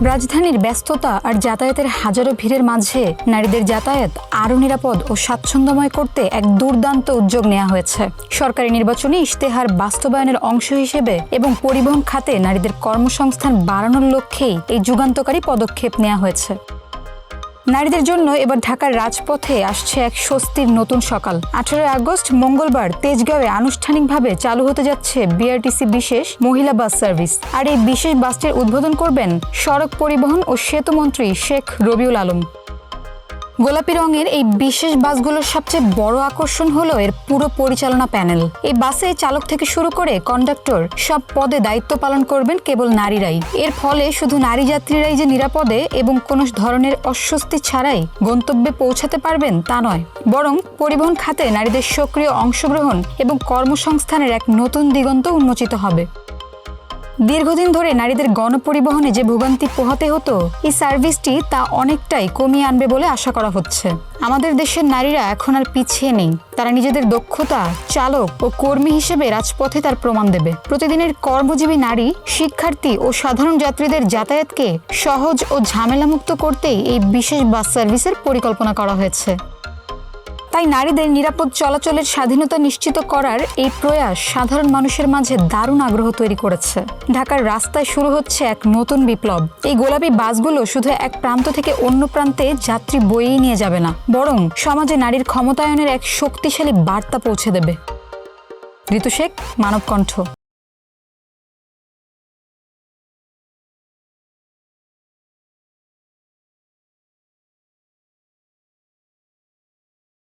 রাজধানীর ব্যস্ততা আর যাতায়াতের হাজারো ভিড়ের মাঝে নারীদের যাতায়াত আরও নিরাপদ ও স্বাচ্ছন্দ্যময় করতে এক দুর্দান্ত উদ্যোগ নেওয়া হয়েছে। সরকারি নির্বাচনী ইশতেহার বাস্তবায়নের অংশ হিসেবে এবং পরিবহন খাতে নারীদের কর্মসংস্থান বাড়ানোর লক্ষ্যেই এই যুগান্তকারী পদক্ষেপ নেওয়া হয়েছে। নারীদের জন্য এবার ঢাকার রাজপথে আসছে এক স্বস্তির নতুন সকাল। 18 আগস্ট মঙ্গলবার তেজগাঁওয়ে আনুষ্ঠানিকভাবে চালু হতে যাচ্ছে বিআরটিসি বিশেষ মহিলা বাস সার্ভিস। আর এই বিশেষ বাসটির উদ্বোধন করবেন সড়ক পরিবহন ও সেতুমন্ত্রী শেখ রবিউল আলম। গোলাপি রঙের এই বিশেষ বাসগুলোর সবচেয়ে বড় আকর্ষণ হলো এর পুরো পরিচালনা প্যানেল। এই বাসে চালক থেকে শুরু করে কন্ডাক্টর সব পদে দায়িত্ব পালন করবেন কেবল নারীরাই। এর ফলে শুধু নারী যাত্রীরাই যে নিরাপদে এবং কোনো ধরনের অস্বস্তি ছাড়াই গন্তব্যে পৌঁছাতে পারবেন তা নয়, বরং পরিবহন খাতে নারীদের সক্রিয় অংশগ্রহণ এবং কর্মসংস্থানের এক নতুন দিগন্ত উন্মোচিত হবে। দীর্ঘদিন ধরে নারীদের গণপরিবহনে যে ভোগান্তি পোহাতে হতো, এই সার্ভিসটি তা অনেকটাই কমিয়ে আনবে বলে আশা করা হচ্ছে। আমাদের দেশের নারীরা এখন আর পিছিয়ে নেই। তারা নিজেদের দক্ষতা, চালক ও কর্মী হিসেবে রাজপথে তার প্রমাণ দেবে। প্রতিদিনের কর্মজীবী নারী, শিক্ষার্থী ও সাধারণ যাত্রীদের যাতায়াতকে সহজ ও ঝামেলামুক্ত করতেই এই বিশেষ বাস সার্ভিসের পরিকল্পনা করা হয়েছে। তাই নারীদের নিরাপদ চলাচলের স্বাধীনতা নিশ্চিত করার এই প্রয়াস সাধারণ মানুষের মাঝে দারুণ আগ্রহ তৈরি করেছে। ঢাকার রাস্তায় শুরু হচ্ছে এক নতুন বিপ্লব। এই গোলাপি বাসগুলো শুধু এক প্রান্ত থেকে অন্য প্রান্তে যাত্রী বইয়েই নিয়ে যাবে না, বরং সমাজে নারীর ক্ষমতায়নের এক শক্তিশালী বার্তা পৌঁছে দেবে। ঋতু শেখ, মানব কণ্ঠ।